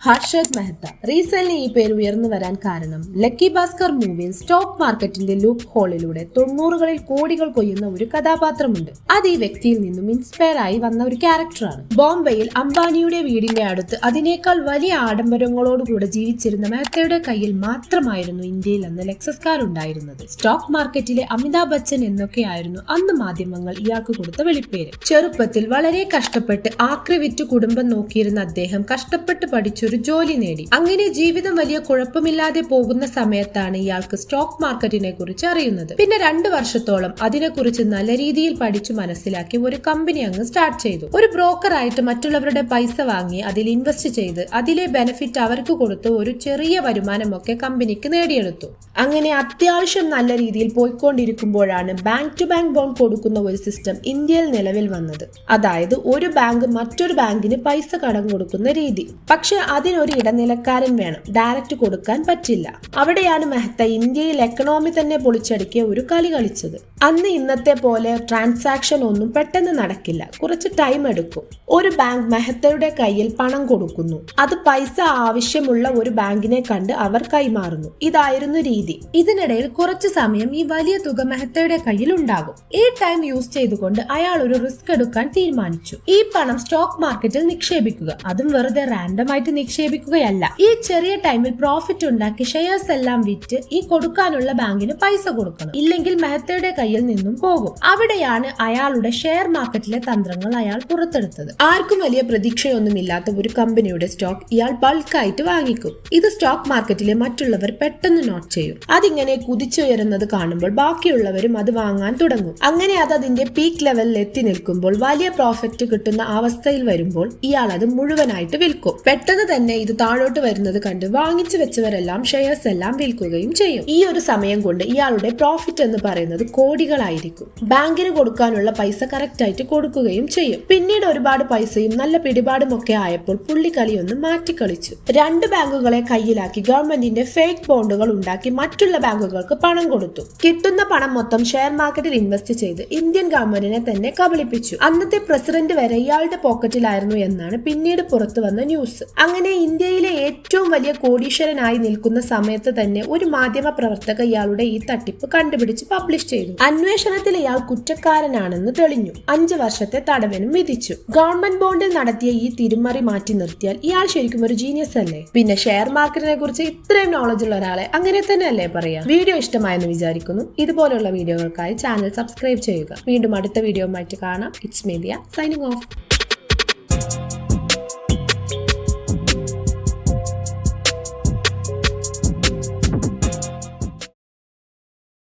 Harshad Mehta. Recent ഈ പേര് ഉയർന്നു വരാൻ കാരണം ലക്കി ഭാസ്കർ മൂവിയിൽ സ്റ്റോക്ക് മാർക്കറ്റിന്റെ ലൂപ്പ് ഹോളിലൂടെ 90കളിൽ കോടികൾ കൊയ്യുന്ന ഒരു കഥാപാത്രമുണ്ട്. അത് ഈ വ്യക്തിയിൽ നിന്നും ഇൻസ്പയർ ആയി വന്ന ഒരു ക്യാരക്ടറാണ്. ബോംബെയിൽ അംബാനിയുടെ വീടിന്റെ അടുത്ത് അതിനേക്കാൾ വലിയ ആഡംബരങ്ങളോടുകൂടെ ജീവിച്ചിരുന്ന മെഹ്ത്തയുടെ കയ്യിൽ മാത്രമായിരുന്നു ഇന്ത്യയിൽ അന്ന് ലെക്സസ് കാർ ഉണ്ടായിരുന്നത്. സ്റ്റോക്ക് മാർക്കറ്റിലെ അമിതാഭ് ബച്ചൻ എന്നൊക്കെയായിരുന്നു അന്ന് മാധ്യമങ്ങൾ ഇയാൾക്ക് കൊടുത്ത വെളിപ്പേര്. ചെറുപ്പത്തിൽ വളരെ കഷ്ടപ്പെട്ട് ആക്രി വിറ്റ് കുടുംബം നോക്കിയിരുന്ന അദ്ദേഹം കഷ്ടപ്പെട്ട് പഠിച്ചൊരു ജോലി നേടി. അങ്ങനെ ജീവിതം വലിയ കുഴപ്പമില്ലാതെ പോകുന്ന സമയത്താണ് ഇയാൾക്ക് സ്റ്റോക്ക് മാർക്കറ്റിനെ കുറിച്ച് അറിയുന്നത്. പിന്നെ 2 വർഷത്തോളം അതിനെക്കുറിച്ച് നല്ല രീതിയിൽ പഠിച്ചു മനസ്സിലാക്കി ഒരു കമ്പനി അങ്ങ് സ്റ്റാർട്ട് ചെയ്തു. ഒരു ബ്രോക്കറായിട്ട് മറ്റുള്ളവരുടെ പൈസ വാങ്ങി അതിൽ ഇൻവെസ്റ്റ് ചെയ്ത് അതിലെ ബെനിഫിറ്റ് അവർക്ക് കൊടുത്ത് ഒരു ചെറിയ വരുമാനമൊക്കെ കമ്പനിക്ക് നേടിയെടുത്തു. അങ്ങനെ അത്യാവശ്യം നല്ല രീതിയിൽ പോയിക്കൊണ്ടിരിക്കുമ്പോഴാണ് ബാങ്ക് ടു ബാങ്ക് ബോണ്ട് കൊടുക്കുന്ന ഒരു സിസ്റ്റം ഇന്ത്യയിൽ നിലവിൽ വന്നത്. അതായത് ഒരു ബാങ്ക് മറ്റൊരു ബാങ്കിന് പൈസ കടം കൊടുക്കുന്ന രീതി. പക്ഷെ അതിനൊരു ഇടനിലക്കാരൻ വേണം, ഡയറക്റ്റ് കൊടുക്കാൻ പറ്റില്ല. അവിടെയാണ് മെഹ്ത്ത ഇന്ത്യയിൽ എക്കണോമി തന്നെ പൊളിച്ചടുക്കിയ ഒരു കളി കളിച്ചത്. അന്ന് ഇന്നത്തെ പോലെ ട്രാൻസാക്ഷൻ ഒന്നും പെട്ടെന്ന് നടക്കില്ല, കുറച്ച് ടൈം എടുക്കും. ഒരു ബാങ്ക് മെഹ്ത്തയുടെ കയ്യിൽ പണം കൊടുക്കുന്നു, അത് പൈസ ആവശ്യമുള്ള ഒരു ബാങ്കിനെ കണ്ട് അവർ കൈമാറുന്നു. ഇതായിരുന്നു രീതി. ഇതിനിടയിൽ കുറച്ചു സമയം ഈ വലിയ തുക മെഹ്ത്തയുടെ കയ്യിൽ ഉണ്ടാകും. ഈ ടൈം യൂസ് ചെയ്തുകൊണ്ട് അയാൾ ഒരു റിസ്ക് എടുക്കാൻ തീരുമാനിച്ചു. ഈ പണം സ്റ്റോക്ക് മാർക്കറ്റിൽ നിക്ഷേപിക്കുക, അതും വെറുതെ റാൻഡം ആയിട്ട് നിക്ഷേപിക്കുകയല്ല. ഈ ചെറിയ ടൈമിൽ പ്രോഫിറ്റ് ഉണ്ടാക്കി ഷെയർസ് എല്ലാം വിറ്റ് ഈ കൊടുക്കാനുള്ള ബാങ്കിന് പൈസ കൊടുക്കണം, ഇല്ലെങ്കിൽ മെഹ്ത്തയുടെ കയ്യിൽ നിന്നും പോകും. അവിടെയാണ് അയാളുടെ ഷെയർ മാർക്കറ്റിലെ തന്ത്രങ്ങൾ അയാൾ പുറത്തെടുത്തത്. ആർക്കും വലിയ പ്രതീക്ഷയൊന്നുമില്ലാത്ത ഒരു കമ്പനിയുടെ സ്റ്റോക്ക് ഇയാൾ ബൾക്കായിട്ട് വാങ്ങിക്കും. ഇത് സ്റ്റോക്ക് മാർക്കറ്റിലെ മറ്റുള്ളവർ പെട്ടെന്ന് നോട്ട് ചെയ്യും. അതിങ്ങനെ കുതിച്ചുയരുന്നത് കാണുമ്പോൾ ബാക്കിയുള്ളവരും അത് വാങ്ങാൻ തുടങ്ങും. അങ്ങനെ അത് അതിന്റെ പീക്ക് ലെവലിൽ എത്തി നിൽക്കുമ്പോൾ വലിയ പ്രോഫിറ്റ് കിട്ടുന്ന അവസ്ഥയിൽ വരുമ്പോൾ ഇയാൾ അത് മുഴുവനായിട്ട് വിൽക്കും. പെട്ടെന്ന് തന്നെ ഇത് താഴോട്ട് വരുന്നത് കണ്ട് വാങ്ങിച്ചു വെച്ചവരെല്ലാം ഷെയർസ് എല്ലാം വിൽക്കുകയും ചെയ്യും. ഈ ഒരു സമയം കൊണ്ട് ഇയാളുടെ പ്രോഫിറ്റ് എന്ന് പറയുന്നത് കോടികളായിരിക്കും. ബാങ്കിന് കൊടുക്കാനുള്ള പൈസ കറക്റ്റ് ആയിട്ട് കൊടുക്കുകയും ചെയ്യും. പിന്നീട് ഒരുപാട് പൈസയും നല്ല പിടിപാടും ഒക്കെ ആയപ്പോൾ പുള്ളിക്കളി ഒന്ന് മാറ്റിക്കളിച്ചു. 2 ബാങ്കുകളെ കയ്യിലാക്കി ഗവൺമെന്റിന്റെ ഫേക്ക് ബോണ്ടുകൾ ഉണ്ടാക്കി മറ്റുള്ള ബാങ്കുകൾക്ക് പണം കൊടുത്തു. കിട്ടുന്ന പണം മൊത്തം ഷെയർ മാർക്കറ്റിൽ ഇൻവെസ്റ്റ് ചെയ്ത് ഇന്ത്യൻ ഗവൺമെന്റിനെ തന്നെ കബളിപ്പിച്ചു. അന്നത്തെ പ്രസിഡന്റ് വരെ ഇയാളുടെ പോക്കറ്റിലായിരുന്നു എന്നാണ് പിന്നീട് പുറത്തു വന്ന ന്യൂസ്. അങ്ങനെ ഇന്ത്യയിലെ ഏറ്റവും വലിയ കോടീശ്വരനായി നിൽക്കുന്ന സമയത്ത് തന്നെ ഒരു മാധ്യമ പ്രവർത്തക ഇയാളുടെ ഈ തട്ടിപ്പ് കണ്ടുപിടിച്ച് പബ്ലിഷ് ചെയ്തു. അന്വേഷണത്തിൽ ഇയാൾ കുറ്റക്കാരനാണെന്ന് തെളിഞ്ഞു. 5 വർഷത്തെ തടവിനും വിധിച്ചു. ഗവൺമെന്റ് ബോണ്ടിൽ നടത്തിയ ഈ തിരിമറി മാറ്റി നിർത്തിയാൽ ഇയാൾ ശരിക്കും ഒരു ജീനിയസ് അല്ലേ? പിന്നെ ഷെയർ മാർക്കറ്റിനെ കുറിച്ച് ഇത്രയും നോളജ് ഉള്ള ഒരാളെ അങ്ങനെ തന്നെ അല്ലേ പറയാ? വീഡിയോ ഇഷ്ടമായെന്ന് വിചാരിക്കുന്നു. ഇതുപോലുള്ള വീഡിയോകൾക്കായി ചാനൽ സബ്സ്ക്രൈബ് ചെയ്യുക. വീണ്ടും അടുത്ത വീഡിയോ ആയിട്ട് കാണാം. It's media signing off.